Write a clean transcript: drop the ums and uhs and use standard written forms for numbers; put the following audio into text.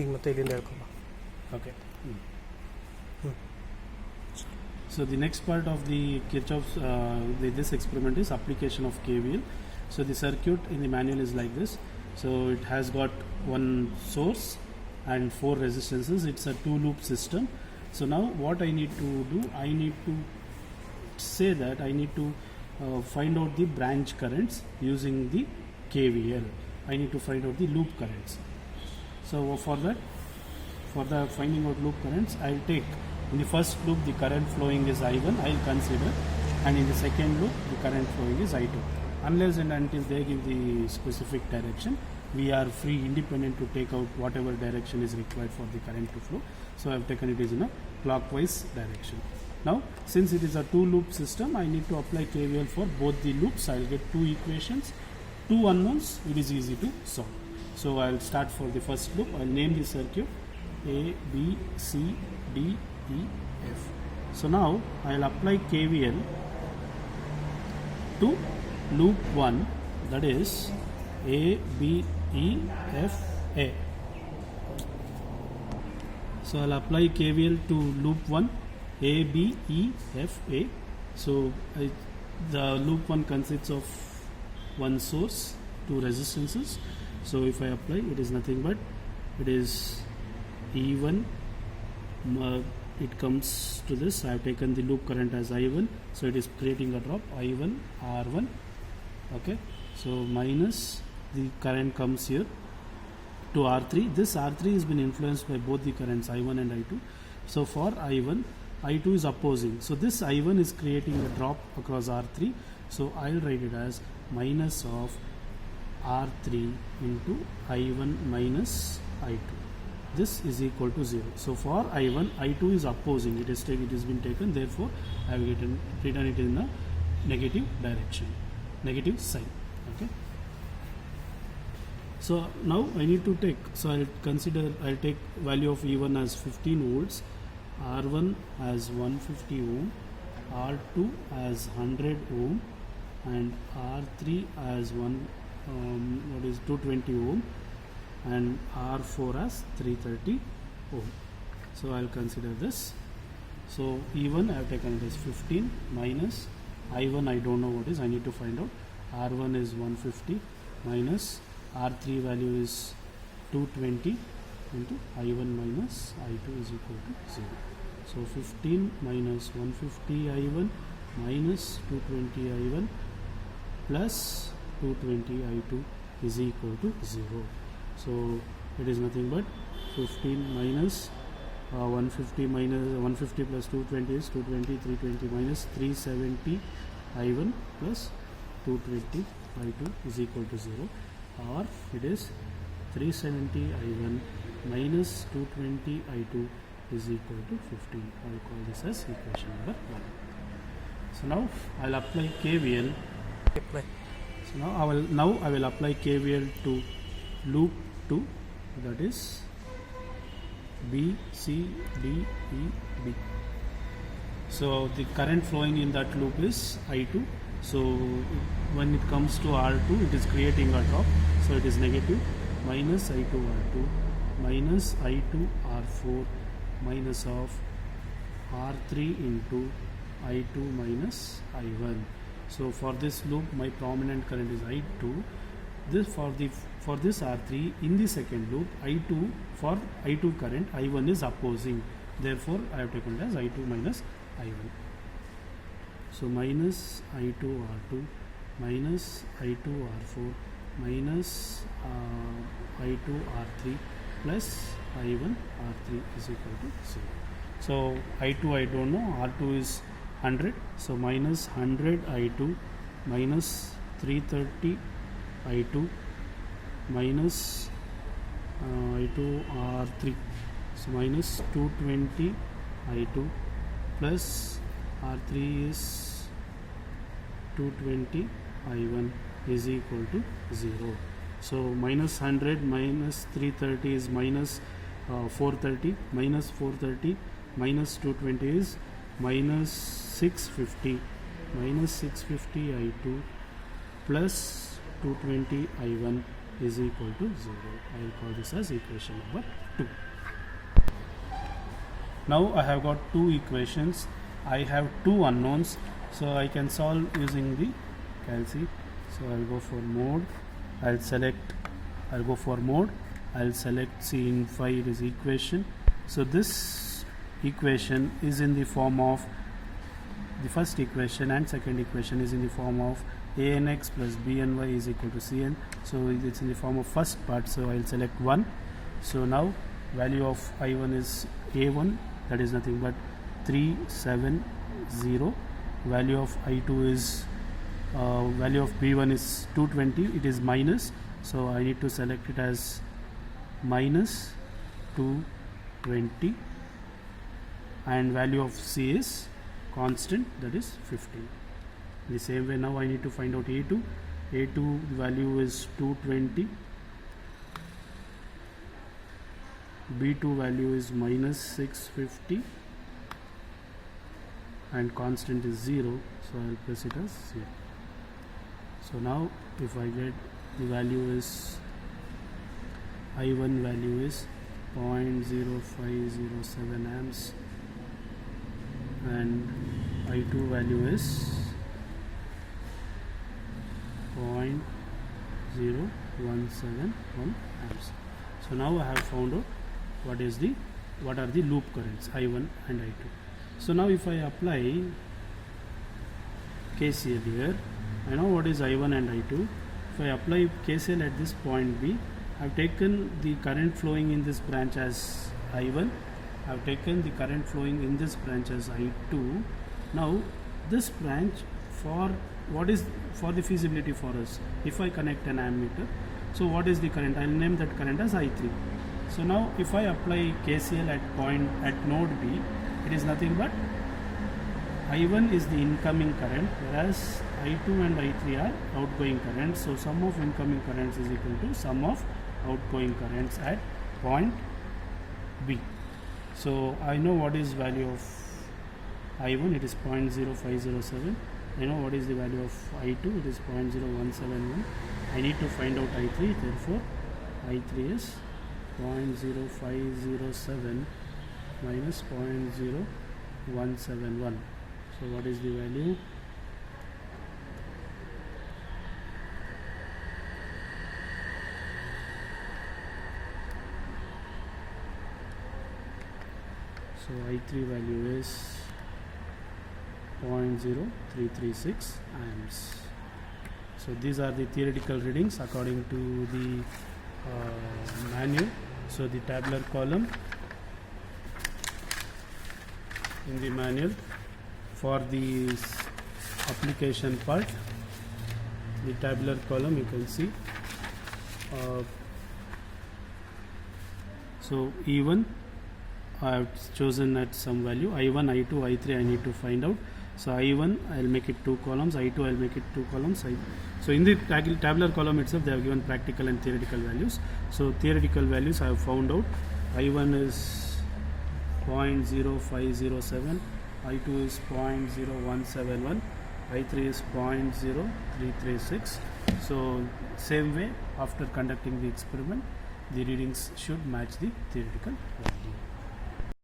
ಈಗ ಮತ್ತೆ ಇಲ್ಲಿಂದ ಹೇಳ್ಕೊಬ. Okay. So the next part of the Kirchhoff's this experiment is application of KVL. So the circuit in the manual is like this. So it has got one source and 4 resistances. It's a 2-loop system. So now what I need to do, I need to say that I need to find out the branch currents using the KVL. I need to find out the loop currents. So for the finding out loop currents, I'll take in the first loop the current flowing is I1, I'll consider, and in the second loop the current flowing is I2. Unless and until they give the specific direction, we are free, independent to take out whatever direction is required for the current to flow. So I have taken it is in a clockwise direction. Now since it is a 2-loop system, I need to apply KVL for both the loops. I'll get 2 equations, 2 unknowns. It is easy to solve. So I'll start for the first loop. I'll name the circuit A, B, C, D, E, F. So now I'll apply KVL to loop 1, that is A, B, E, F, A. So I'll apply KVL to loop 1, A, B, E, F, A. So the loop 1 consists of one source, 2 resistances. So if I apply, it is nothing but it is E1. It comes to this. I have taken the loop current as I1, so it is creating a drop I1 R1. Okay, so minus the current comes here to R3. This R3 has been influenced by both the currents I1 and I2. So for I1, I2 is opposing, so this I1 is creating a drop across R3. So I'll write it as minus of R3 into I1 minus I2. This is equal to 0. So for I1, I2 is opposing. It has been taken. Therefore, I have written it in a negative direction, negative sign. Okay. So now I need to take. So I'll take value of E1 as 15 volts, R1 as 150 ohm, R2 as 100 ohm, and R3 as 220 ohm, and R4 as 330 ohm. So I'll consider this. So E1 I have taken it as 15 minus I1, I don't know what is, I need to find out. R1 is 150 minus R3 value is 220 into I1 minus I2 is equal to 0. So 15 minus 150 I1 minus 220 I1 plus 220 I2 is equal to 0. So it is nothing but 15 minus 150 minus 150 plus 220 is 220, 320 minus 370 I1 plus 220 I2 is equal to 0, or it is 370 I1 minus 220 I2 is equal to 15. I will call this as equation number 1. So now I will apply KVL. So now I will apply KVL to loop 2, that is B, C, D, E, B. So the current flowing in that loop is I2. So when it comes to R2, it is creating a drop. So it is negative minus I2 R2 minus I2 R4 minus of R3 into I2 minus I1. So for this loop, my prominent current is I2. This for this R3 in the second loop, I2 for I2 current, I1 is opposing. Therefore, I have taken it as I2 minus I1. So minus I2 R2 minus I2 R4 minus I2 R3 plus I1 R3 is equal to 0. So I2 I don't know, R2 is 100. So minus 100 I2 minus 330 I2 minus I2 R3. So minus 220 I2 plus R3 is 220 I1 is equal to 0. So minus 100 minus 330 is minus 430, minus 430 minus 220 is minus 650, minus 650 I2 plus 220 I1 is equal to 0. I will call this as equation number 2. Now I have got two equations. I have two unknowns, so I can solve using the calci. So I'll go for mode. I'll go for mode. I'll select C in phi, it is equation. So this equation is in the form of the first equation, and second equation is in the form of ANX plus BNY is equal to CN. So it's in the form of first part, so I'll select 1. So now value of I1 is A1, that is nothing but 370. Value of I2 is value of B1 is 220, it is minus, so I need to select it as minus 220, and value of C is constant, that is 15. In the same way, now I need to find out A2. A2 value is 220, B2 value is minus 650, and constant is 0, so I will press it as 0. So now if I get the value is I1 value is 0.0507 amps and I2 value is 0.0171 amps. So now I have found out what are the loop currents I1 and I2. So now if I apply KCL here, I know what is I1 and I2. If I apply KCL at this point B, I have taken the current flowing in this branch as I1. I have taken the current flowing in this branch as I2. Now this branch, for the feasibility for us, if I connect an ammeter, so what is the current? I will name that current as I3. So now if I apply KCL at node B, it is nothing but I1 is the incoming current, whereas I2 and I3 are outgoing currents. So sum of incoming currents is equal to sum of outgoing currents at point B. So I know what is value of I1, it is 0.0507. I know what is the value of I2, it is 0.0171. I need to find out I3, therefore I3 is 0.0507 minus 0.0171. So what is the value? So I3 value is 0.0336 amps. So these are the theoretical readings according to the manual. So the tabular column in the manual for the application part, the tabular column you can see. So E1 I have chosen at some value, I1, I2, I3 I need to find out. So I1 I will make it 2 columns, I2 I will make it 2 columns. So in the tabular column itself they have given practical and theoretical values. So theoretical values I have found out. I1 is 0.0507, I2 is 0.0171, I3 is 0.0336. So same way, after conducting the experiment, the readings should match the theoretical values.